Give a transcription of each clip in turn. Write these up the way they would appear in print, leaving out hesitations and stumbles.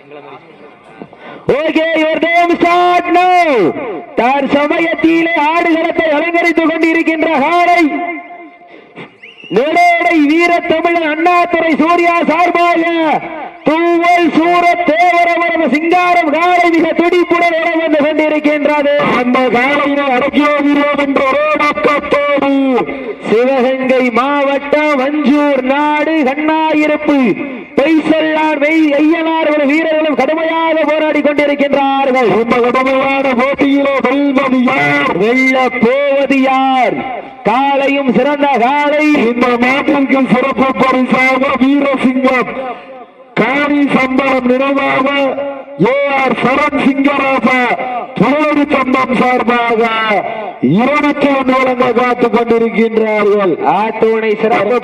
Okay, your name start now. தற்சமயத்திலே ஆடுகளத்தை அலங்கரித்துக் கொண்டிருக்கின்ற காளை நெடோடை வீர தமிழன் அண்ணாதுரை சூர்யா சார்பாக தூவல் சூரத் தேவரவரது சிங்காரம் காளை மிக துடிப்புடன் வந்து கொண்டிருக்கின்றது. அந்த காளையினை அடக்கியோகிறோம் என்ற ஒரே நோக்கத்தோடு சிவகங்கை மாவட்டம் வஞ்சூர் நாடு கண்ணாயிருப்பு பொய்சொல்லார் ஐயனார் வீரர்களும் கடுமையாக போராடி கொண்டிருக்கின்றார்கள். இந்த கடுமையான போட்டியிலே வெல்வது யார், வெல்ல போவது யார்? காளையும் சிறந்த காளை. இந்த நாட்டிற்கு சிறப்பு பரிசாக வீரசிங்கம் காணி சம்பளம் நினைவாக ஏஆர் சரண் சிங்கராசா புலோடி சம்பம் சார்பாக 21 வழங்க காத்துக் கொண்டிருக்கின்றார்கள். ஆட்டோனை சிறப்பு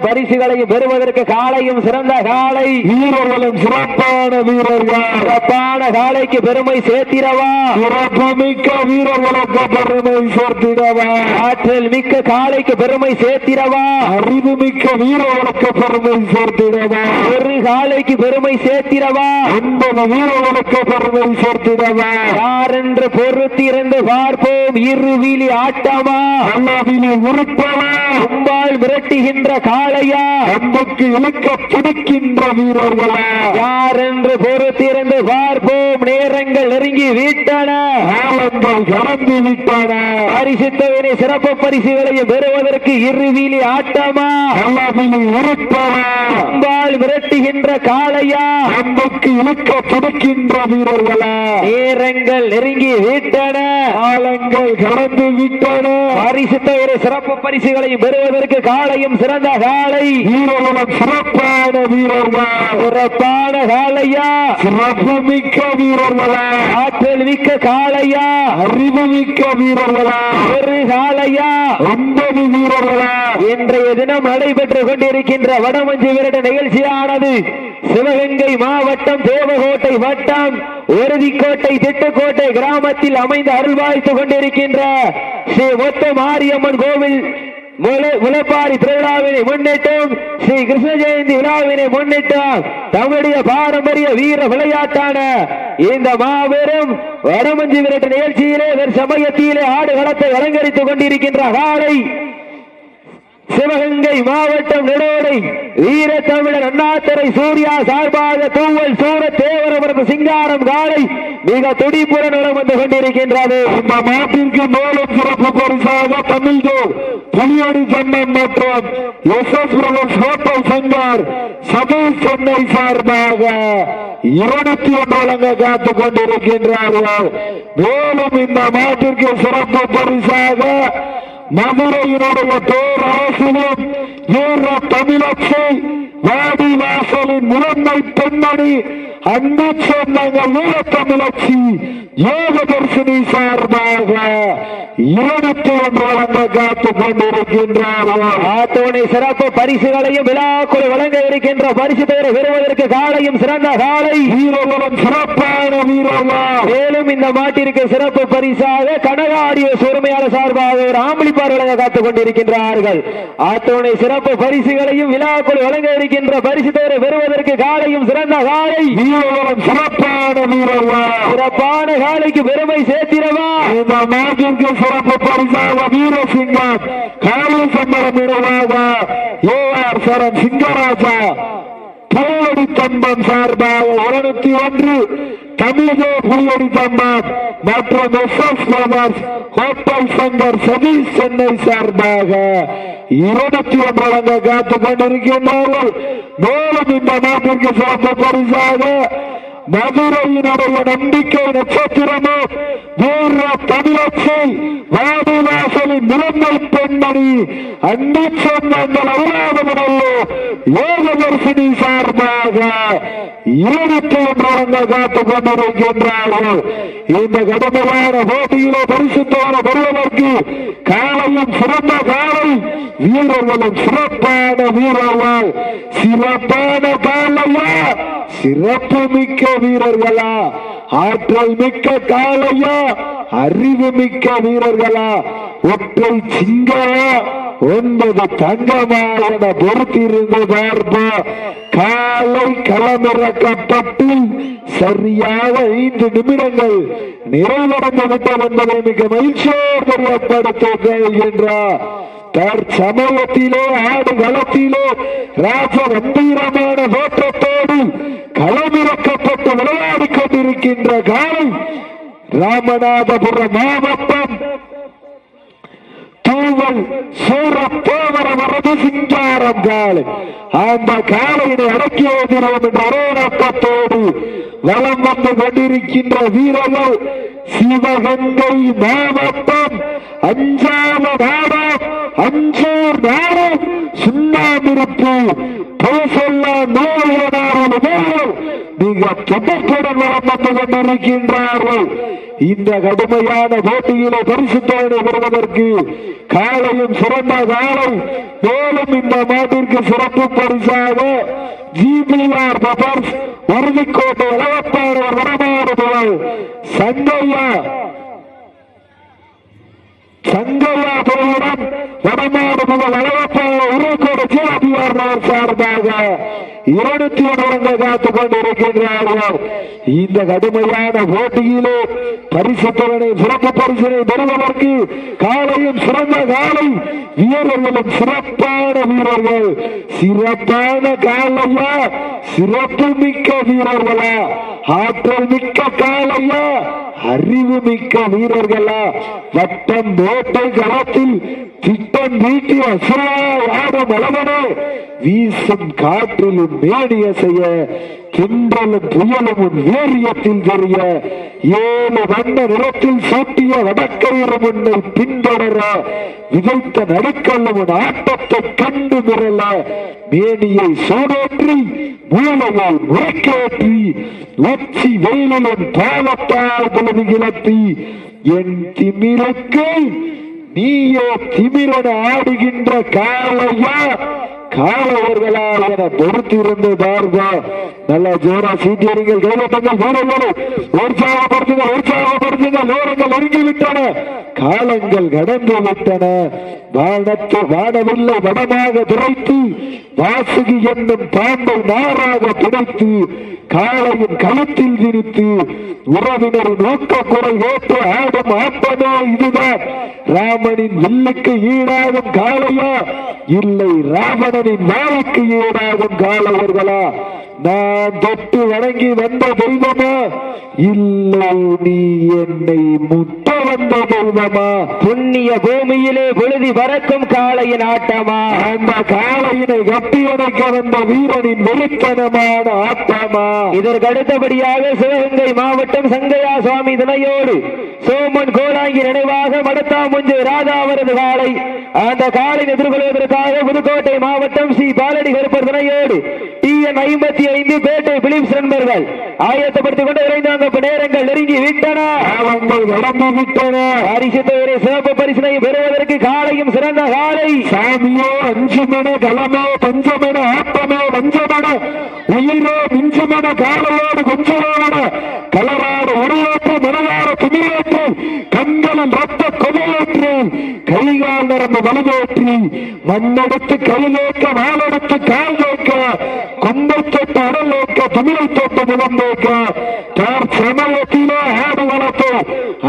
பரிசுகளையும் பெறுவதற்கு காளையும் சிறந்த காளை வீரர்களும் சிறப்பான வீரர்கள். சிறப்பான காளைக்கு பெருமை சேர்த்திடவா, சிறப்பு மிக்க வீரர்களுக்கு பெருமை சேர்த்திடவா, ஆற்றல் மிக்க காளைக்கு பெருமை சேர்த்திடவா, அறிவு மிக்க வீரர்களுக்கு பெருமை சேர்த்திடவா, ஒரு காளைக்கு பெருமை சேர்த்திடவா, 9 வீரர்களுக்கு பெருமை சேர்த்திடவா. யார் என்று பொறுத்திருந்து பார்ப்போம். இருவிழி ஆட்டமா, அல்லாவிலே உறுப்பவா, கும்பால் மிரட்டுகின்ற காளையா, அம்புக்கு இழுக்க துடிக்கின்ற வீரர்களா? யார் என்று பொறுத்திருந்து பார்ப்போம். நேரங்கள் நெருங்கி விட்டன, காலங்கள் கடந்து விட்டன. பரிசுத்தவனை சிறப்பு பரிசுகளையும் பெறுவதற்கு இருவிழி ஆட்டமா, அல்லாவிலே உறுப்பவா, கும்பால் மிரட்டுகின்ற காளையா, அம்புக்கு இழுக்க துடிக்கின்ற வீரர்களா? நேரங்கள் நெருங்கி விட்டன, காலங்கள் கடந்து விட்டன. பரிசுத்தவரை சிறப்பு பரிசுகளையும் பெறுவதற்கு காளையும் சிறந்த காளை வீரர்களும் சிறப்பான வீரர்கள். சிறப்பான காளையா, சிறப்பு மிக்க வீரர்களா, ஆற்றல் மிக்க காளையா, அறிவு மிக்க வீரர்களா, ஒரு காளையா, 9 வீரர்களா? இன்றைய தினம் நடைபெற்றுக் கொண்டிருக்கின்ற வடமஞ்சு விரட்ட நிகழ்ச்சியானது சிவகங்கை மாவட்டம் தேவகோட்டை வட்டம் ஒருதிக்கோட்டை திட்டுக்கோட்டை கிராமத்தில் அமைந்து அருள்வாய்த்துக் கொண்டிருக்கின்ற ஸ்ரீ மொத்த மாரியம்மன் கோவில் முளைப்பாரி திருவிழாவினை முன்னிட்டும் ஸ்ரீ கிருஷ்ண ஜெயந்தி விழாவினை முன்னிட்டும் தம்முடைய பாரம்பரிய வீர விளையாட்டான இந்த மாபெரும் வடமஞ்சு விரட்டு நிகழ்ச்சியிலே சமயத்திலே ஆடுகளத்தை அலங்கரித்துக் கொண்டிருக்கின்ற காளை சிவகங்கை மாவட்டம் நெடோடை வீர தமிழர் அண்ணாதுரை சூர்யா சார்பாக தூவல் சூரத் தேவரவரது சிங்காரம் காளை மிக துடிப்புடன் வந்து கொண்டிருக்கின்றது. இந்த மாட்டிற்கு மேலும் சிறப்பு பரிசாக தமிழ்தோ புலியடி சம்மன் மற்றும் SS. Brothers hotel Shankar Satish Chennai சார்பாக 21 வழங்க காத்துக் கொண்டிருக்கின்றார்கள். மேலும் இந்த மாட்டிற்கு சிறப்பு பரிசாக மதுரையினுடைய பேராசிரியர் வீர தமிழச்சி வாடி வாசலின் முதன்மை பெண்மணி அன்பு சொந்தங்கள் வீர தமிழச்சி யோகதர்சினி சார்பாக 21 வழங்க காத்துக் கொண்டிருக்கின்றார்கள். ஆத்தோனை சிறப்பு பரிசுகளையும் விழாக்குழு வழங்க இருக்கின்ற பரிசு பெயரை பெறுவதற்கு காளையும் சிறந்த காளை வீரர்களும் சிறப்பான வீரர்கள். மேலும் இந்த மாட்டிற்கு சிறப்பு பரிசாக கனகாரிய உரிமையாளர் சார்பாக ஒரு ஆம்பளிப்பார் வழங்க காத்துக் கொண்டிருக்கின்றார்கள். ஆத்தோனை சிறப்பு பரிசுகளையும் விழாக்குழு வழங்க இருக்கின்ற பரிசு பெயரை பெறுவதற்கு காளையும் சிறந்த காளை வீரர்களும் சிறப்பான வீரர்கள். சிறப்பான காளைக்கு பெருமை சேர்த்திடவா, இந்த மாட்டிற்கு சிறப்பு பரிசாக வீரசிங்கம் காளை சம்பளம் நிறைவாக ஏஆர் சரண் சிங்கராஜா புலியடி சம்பம் சார்பாக 201 தமிழக புலியடி சம்பம் மற்றும் SS. Brothers hotel Shankar Satish Chennai சார்பாக 21 வழங்க காத்துக் கொண்டிருக்கின்றார்கள். மேலும் இந்த நாட்டிற்கு சிறப்பு பரிசாக மதுரையினுடைய நம்பிக்கை நட்சத்திரமோ வீர தமிழச்சி வாடிவாசலின் முதன்மை பெண்மணி அன்பு சொந்தங்கள் அவுலாதவனல்லோ யோகதர்சினி சார்பாக 21 வழங்க காத்துக் கொண்டிருக்கின்றார்கள். இந்த கடுமையான போட்டியிலே பரிசுத்தோடு பெறுவதற்கு காலையும் சிறந்த காலை வீரர்களும் சிறப்பான வீரர்கள். சிறப்பான காலையா, சிறப்பு மிக்க வீரர்களா, ஆற்றல் மிக்க காளையா, அறிவு மிக்க வீரர்களா, ஒற்றை சிங்கமா, 9 தங்கமான பொறுத்திருந்து பார்ப்பா. காலை களமிறக்கப்பட்டு சரியாக 5 நிமிடங்கள் நிறைவடைந்து விட்டது என்பதை மிக மகிழ்ச்சியோடு தெரியப்படுத்துகின்றார். தற்சமயத்திலே ஆடு களத்திலே ராஜ கம்பீரமான தோற்றத்தோடு களமிறக்கப்பட்டு விளையாடி கொண்டிருக்கின்ற காலை ராமநாதபுரம் மாவட்டம் தூவல் சூரத்தேவரவரது சிங்காரம் காலை. அந்த காலையினை அடக்கி வருகிறோம் என்ற ஒரே நோக்கத்தோடு வலம் வந்து கொண்டிருக்கின்ற வீரர்கள் சிவகங்கை மாவட்டம் அஞ்சாவது நாடம் அஞ்சூர் நாடம் சுண்ணாமிருப்பு மிக துடிப்புடன் வலம் வந்து கொண்டிருக்கின்றார்கள். இந்த கடுமையான போட்டியிலே பரிசுத்தோடு பெறுவதற்கு காலையும் சிறந்த காலை. மேலும் இந்த மாட்டிற்கு சிறப்பு பரிசாக GBR பபர்ஸ் உறுதிக்கோட்டை இளவப்பாளர் வடமாடுபவர் சங்கையா பொருளுடன் வடமாடு முதல் அளவப்பாளர் உறுதிக்கோட்டை GBR சார்பாக 201 காத்துக் கொண்டிருக்கின்றார்கள். இந்த கடுமையான போட்டியிலே பரிசுத்தவனை சிறப்பு பரிசனை பெறுவதற்கு காலையும் சிறந்த காலை வீரர்களும் சிறப்பான வீரர்கள். சிறப்பான காலையா சிறப்பு மிக்க வீரர்களா ஆற்றல் மிக்க காலையா அறிவு மிக்க வீரர்களா வட்டம் வேட்டை களத்தில் திட்டம் வீட்டி அசுராய் ஆடும் அளவனே வீசும் காற்றிலும் மேடிய செய்ய கின்றலும் புயலும் உன் வீரியத்தில் தெரிய 7 வண்ண நிறத்தில் சூட்டிய வடக்கயிறு முன்னை பின்தொடர விதைத்த நடுக்கல்லும் உன் ஆட்டத்தை கண்டு மிரள மேனியை சூடேற்றி மூளையை முறைக்கேற்றி லட்சி வெயிலும் பாவத்தால் பொழுது கிளப்பி என் திமிருக்கு நீயோ திமிரன ஆடுகின்ற காலையா காலையர்களா என பொறுத்திருந்து பார்வா. நல்ல ஜோரா சீட்டியர்கள் கைவட்டங்கள் வீரர்கள் உற்சாகப்படுத்துங்கள் நேரங்கள் நெருங்கிவிட்டன காலங்கள் கடந்து விட்டன. வானவில்லை வடமாக துரைத்து வாசுகி என்னும் பாம்பை நாராக பிடித்து காலையின் களத்தில் விரித்து உறவினரின் நோக்க குரல் ஏற்று ஆடும் ஆட்டமே இதுதான். ராமனின் வில்லுக்கு ஈடாகும் காளையா இல்லை ராவணனின் வாளுக்கு ஈடாகும் காளையர்களா? நான் தொட்டு வணங்கி வந்த தெய்வமா இல்லை நீ என்னை முட்ட வந்த தெய்வமா? புண்ணிய பூமியிலே பொழுதி பறக்கும் காளையின் ஆட்டமா? அந்த காளையினை கட்டி அணைக்க வந்த வீரனின் வெறித்தனமான ஆட்டமா? இதற்கு அடுத்தபடியாக சிவகங்கை மாவட்டம் சங்கையா சுவாமி துணையோடு சோமன் கோலாங்கி நினைவாக மடத்தாமுஞ்சு ராதா அவரது காளை. அந்த காலை எதிர்கொள்வதற்காக புதுக்கோட்டை மாவட்டம் சி பாலடி கருப்பர் துணையோடு TN 55 பேட்டை பிலிப்ஸ் நண்பர்கள் ஆயத்தப்படுத்திக் கொண்டு விரைந்தாங்க. நேரங்கள் நெருங்கி விட்டன. சிறப்பு பரிசனை பெறுவதற்கு காலையும் சிறந்த காலை சாமியோ அஞ்சுமன கலமோ பஞ்சமன ஆட்டமோ வஞ்சமன உயிரோ மிஞ்சமன காலையோடு கொஞ்சமோட கலராடு உருவாற்று மனதார துணியேற்று கண்களில் ரத்த கொலையேற்று கைகால் நடந்து வலுவேற்றி மண்ணெடுத்து கையிலேக்க வாழெடுத்து கால் வைக்க கொண்டை தொட்டு அடல் வைக்க தமிழை தொட்டு முகம் வைக்க சமயத்திலே ஆடு வளர்த்து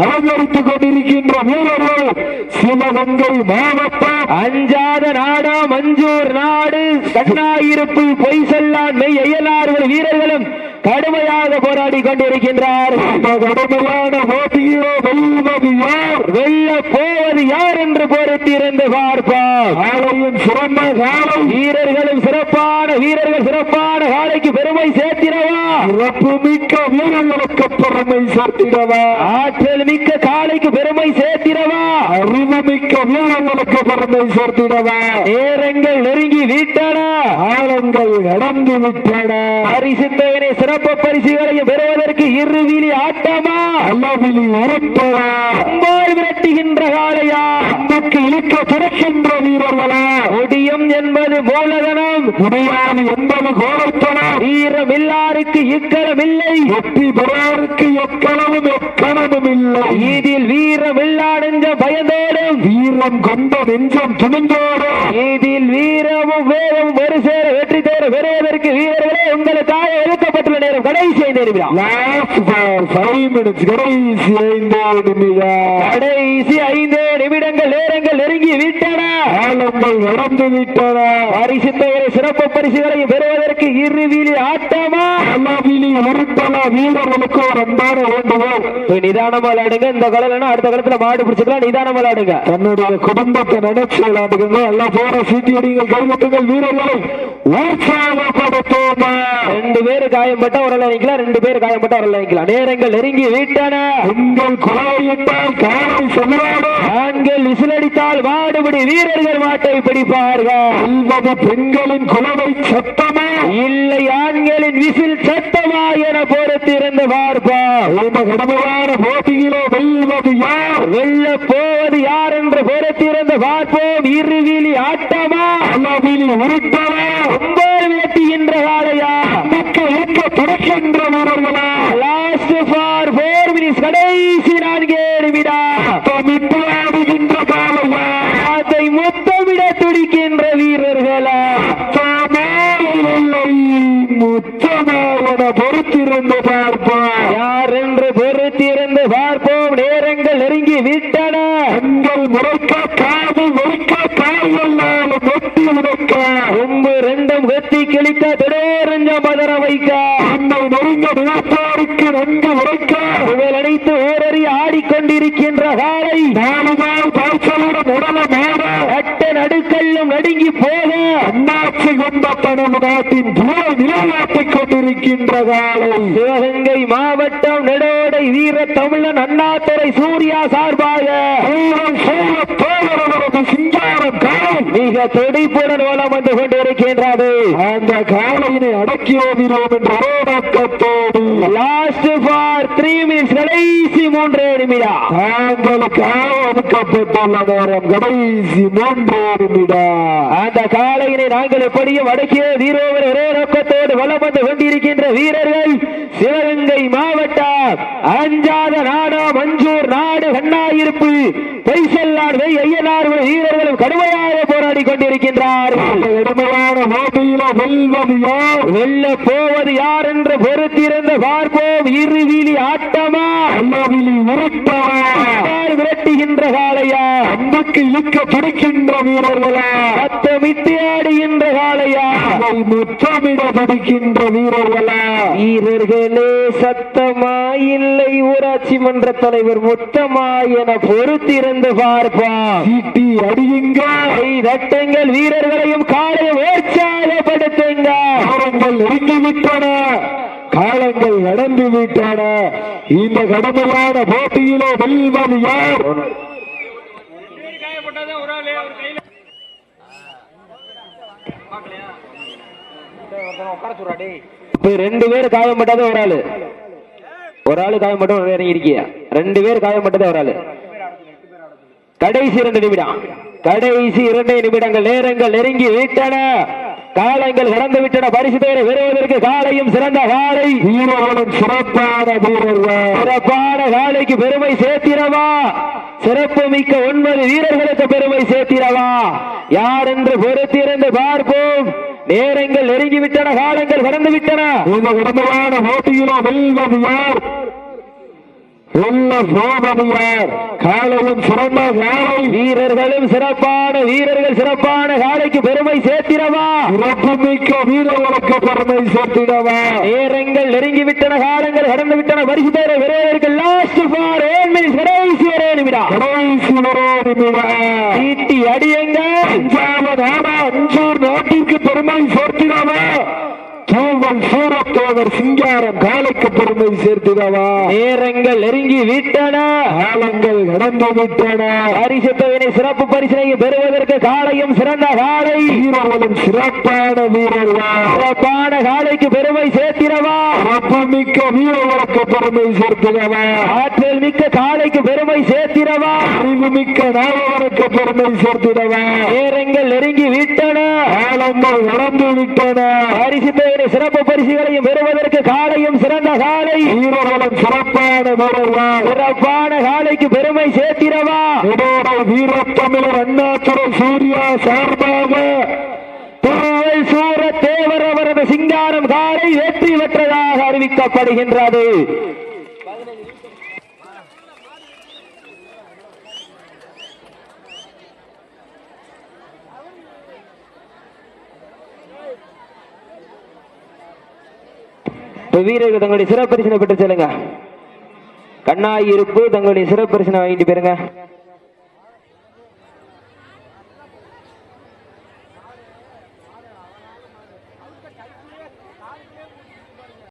அலங்கரித்துக் கொண்டிருக்கின்ற வீரர்கள் சிவகங்கை மாவட்டம் அஞ்சாத நாடா மஞ்சூர் நாடு கண்ணாயிருப்பு பொய் சொல்லான் மெய் அயலார்கள் வீரர்களும் கடுமையாக போராடி கொண்டிருக்கின்றார். கடுமையான போட்டியிலே வெல்வது யார் வெல்ல போவது யார் என்று பொறுத்திருந்து பார்ப்பார். காலையும் சிறந்த காலை வீரர்களும் சிறப்பான வீரர்கள் சிறப்பான காலைக்கு பெருமை சேர்த்திடவா? சிறப்பு மிக்க வீரர்களுக்கு பெருமை சேர்த்திடவா? ஆற்றல் மிக்க காலைக்கு பெருமை சேர்த்திடவா? அறிவு மிக்க வீரர்களுக்கு பெருமை சேர்த்திடவா? நேரங்கள் நெருங்கி விட்டன, காலங்கள் கடந்து விட்டன. பரிசுத்தவனை சிறப்பு பரிசுகளையும் பெறுவதற்கு இருவிழி ஆட்டமா அல்லவிழி உரட்டவா? அம்பாள் விரட்டுகின்ற காலையா அம்புக்கு இழுக்க துறக்கின்ற வீரர்களா? முடியும் என்பது மூலதனம், முடியாது என்பது கோலத்தனம். வீரம் இல்லாருக்கு இக்கலம் இல்லை, வெற்றி பெறாருக்கு எக்களவும் எக்கணமும் இல்லை. இதில் வீர வீரம் இல்லா நெஞ்சம் பயந்தோடும் வீரம் கொண்ட நெஞ்சம் துணிந்தோடும் இதில் வீரமும் வேகமும் ஒரு சேர வெற்றி தேர பெறுவதற்கு வீரர்களே உங்களுக்காக ஒதுக்கப்பட்டுள்ள நேரம் கடைசி 5 நிமிடம். Last for 5 minutes. கடைசி 5 நிமிடங்கள் நேரங்கள் நெருங்கி விட்டன. காலங்கள் நடந்து விட்டன. பரிசு தொகை சிறப்பு பரிசுகளை பெறுவதற்கு இருவிழி ஆட்டமா அளவிலி உருட்டல வீரர்களுக்கு ஒரு அன்பான வேண்டுகோள். நிதானமா விளையாடுங்க. இந்த காலம் அடுத்த காலத்துல மாடு பிடிச்சிக்கலாம். நிதானமா விளையாடுங்க. தன்னுடைய குடும்பத்தை நினைச்சு விளையாடுங்க. எல்லாம் போற சீட்டியடிங்கள் கைவிட்டுங்கள். வீரர்களை உற்சாகப்படுத்துமா. 2 பேர் காயம்பட்ட ஒரு நினைக்கலாம். 2 பேர் காயம்பட்ட ஒரு நினைக்கலாம். நேரங்கள் நெருங்கி விட்டன. பெண்கள் குழாயிட்டால் காலை செல்லாடு. ஆண்கள் விசிலடித்தால் மாடுபிடி வீரர்கள் மாட்டை பிடிப்பார்கள். பெண்களின் குலவை சத்தமா இல்லை ஆண்களின் விசில் சத்தமா என பொறுத்திருந்து பார்ப்போம். இந்த கடுமையான போட்டியிலே வெல்வது யார், வெல்ல போவது யார் என்று பொறுத்திருந்து பார்ப்போம். இருவிழி ஆட்டமா அளவிலி உருட்டமா ஒன்பது விரட்டுகின்ற காலையா இயக்க துடைக்கின்ற வீரர்களா. Last for 4 minutes. கடைசி 4 நிமிடம். மிட்டாடுகின்ற காலையா அதை முத்தமிட துடிக்கின்ற வீரர்களா. முத்தமான பொறுத்திருந்து பார்ப்போம். யார் என்று பொறுத்திருந்து பார்ப்போம். நேரங்கள் நெருங்கி விட்டன. கண்கள் முறைக்க காது முறைக்க காய்களால் வெட்டி உடைக்க கொம்பு 2 வெத்தி கிழிக்க தொடரஞ்சம் பதற வைக்க என்னை நெருங்க நிலப்பாருக்கு நன்கு உரைக்க புகழ் அடித்து ஓரறி ஆடிக்கொண்டிருக்கின்ற காலை 4 நாள் பாய்ச்சலுடன் உடல மாட அட்ட நடுக்கல்லும் நடுங்கி போக அண்ணாச்சி கொண்ட தனது நாட்டின் புகழை நிலைநாட்டிக் கொண்டிருக்கின்ற காலை சிவகங்கை மாவட்டம் நெடோடை வீர தமிழன் அண்ணாதுரை சூர்யா சார்பாக சிங்காரம் காலை மிக துடிப்புடன் வலம் வந்து கொண்டிருக்கின்றது. அந்த காலையினை அடக்கி ஓதினோம் என்ற நோக்கத்தோடு லாஸ்ட் ஃபார் 3 மினிட்ஸ். கடைசி 3 நிமிடம். தாங்களுக்காக ஒதுக்கப்பட்டுள்ள நேரம் கடைசி 3 நிமிடம். அந்த காலையினை நாங்கள் எப்படியும் அடக்கிய வீரோவர் ஒரே நோக்கத்தோடு வலம் வந்து கொண்டிருக்கின்ற வீரர்கள் சிவகங்கை மாவட்டம் அஞ்சாத நாடா மஞ்சூர் நாடு கண்ணாயிருப்பு பைசல்லார் ஐயனார் வீரர்களும் கடுமையாக போராடி கொண்டிருக்கின்றார்கள். கடுமையான போட்டியில வெல்வது யார், வெல்ல போவது யார் என்று பொறுத்திருந்து பார்ப்போம். இருவிழி ஆட்டமா அளவிலி உருட்டமா விரட்டுகின்ற காலையா அம்புக்கு இழுக்க துடிக்கின்ற வீரர்களா சத்தமிட்டு ஆடுகின்ற காலையா முத்தமிட துடிக்கின்ற வீரர்களா. வீரர்களே சத்தமா இல்லை ஊராட்சி மன்ற தலைவர் மொத்தமா என பொறுத்திருந்து பார்ப்போம். சீட்டி அடியுங்க, தட்டங்கள் வீரர்களையும் காலையை உற்சாகப்படுத்துங்க. காலங்கள் நெருங்கிவிட்டன, காலங்கள் நடந்து விட்டன. இந்த கடுமையான போட்டியிலே வெல்வது யார்? இப்ப 2 பேர் காயப்பட்டது ஒரு ஆளு காயப்பட்ட இறங்கி இருக்கிய 2 பேர் காயப்பட்டது ஒரு ஆளு. கடைசி 2 நிமிடம். கடைசி 2 நிமிடங்கள். நேரங்கள் நெருங்கி விட்டன. காலங்கள் கடந்து விட்டன. பரிசு தொகை பெறுவதற்கு காலையும் சிறந்த காலை வீரர்களும் சிறப்பான வீரர்கள். சிறப்பான காலைக்கு பெருமை சேர்த்திடவா. சிறப்பு மிக்க 9 வீரர்களுக்கு பெருமை சேர்த்திடவா. யார் என்று பொறுத்திருந்து பார்ப்போம். நேரங்கள் நெருங்கிவிட்டன. காலங்கள் கடந்து விட்டன. இந்த கடுமையான போட்டியிலோ வெல்வது யார்? காலையும் சிறந்த காலை வீரர்களும் சிறப்பான வீரர்கள் சிறப்பான காலைக்கு பெருமை சேர்த்திடவா. சிறப்பு மிக்க வீரர்களுக்கு பெருமை சேர்த்திடவா. நேரங்கள் நெருங்கிவிட்டன. காலங்கள் கடந்து விட்டன. பரிசு தொகை பெறுவதற்கு லாஸ்ட் ஃபார் 1 மினிட். கடைசி 1 நிமிடம். கடைசி 1 நிமிடம். சீட்டி அடியுங்க. அஞ்சூர் நாட்டிற்கு பெருமை சேர்த்திடவா. தூவல் சூரத்தோவர் சிங்காரம் காலைக்கு பெருமை சேர்த்திடவா. நேரங்கள் நெருங்கி விட்டன. காலங்கள் நடந்து விட்டன. பரிசு தொகையினை சிறப்பு பரிசினை பெறுவதற்கு காலையும் சிறந்த காலை வீரர்களும் சிறப்பான வீரர்கள். சிறப்பான காலைக்கு பெருமை சேர்த்திடவா. சிறப்பு மிக்க வீரர்களுக்கு பெருமை சேர்த்திடவா. ஆற்றல் மிக்க காலைக்கு பெருமை சேர்த்திடவா. அறிவு மிக்க நாயகனுக்கு பெருமை சேர்த்திடவா. நேரங்கள் நெருங்கி விட்டன. காலங்கள் நடந்து விட்டன. பரிசு தொகையினை சிறப்பு பரிசுகளையும் பெறுவதற்கு காலையும் சிறந்த காலை, வீரர்களும் சிறப்பான வீரர்கள், சிறப்பான காலைக்கு பெருமை சேர்த்திடவா வீரத்தமிழர் அண்ணாதுரை சூர்யா சார்பாக திருவை சூர தேவர் அவரது சிங்காரம் காலை வெற்றி பெற்றதாக அறிவிக்கப்படுகின்றது. வீரர்கள் தங்களுடைய சிறப்பரிசனை பெற்று செல்லுங்க. கண்ணாயிருப்பு தங்களுடைய சிறப்பரிசனை வாங்கிட்டு போயிருங்க.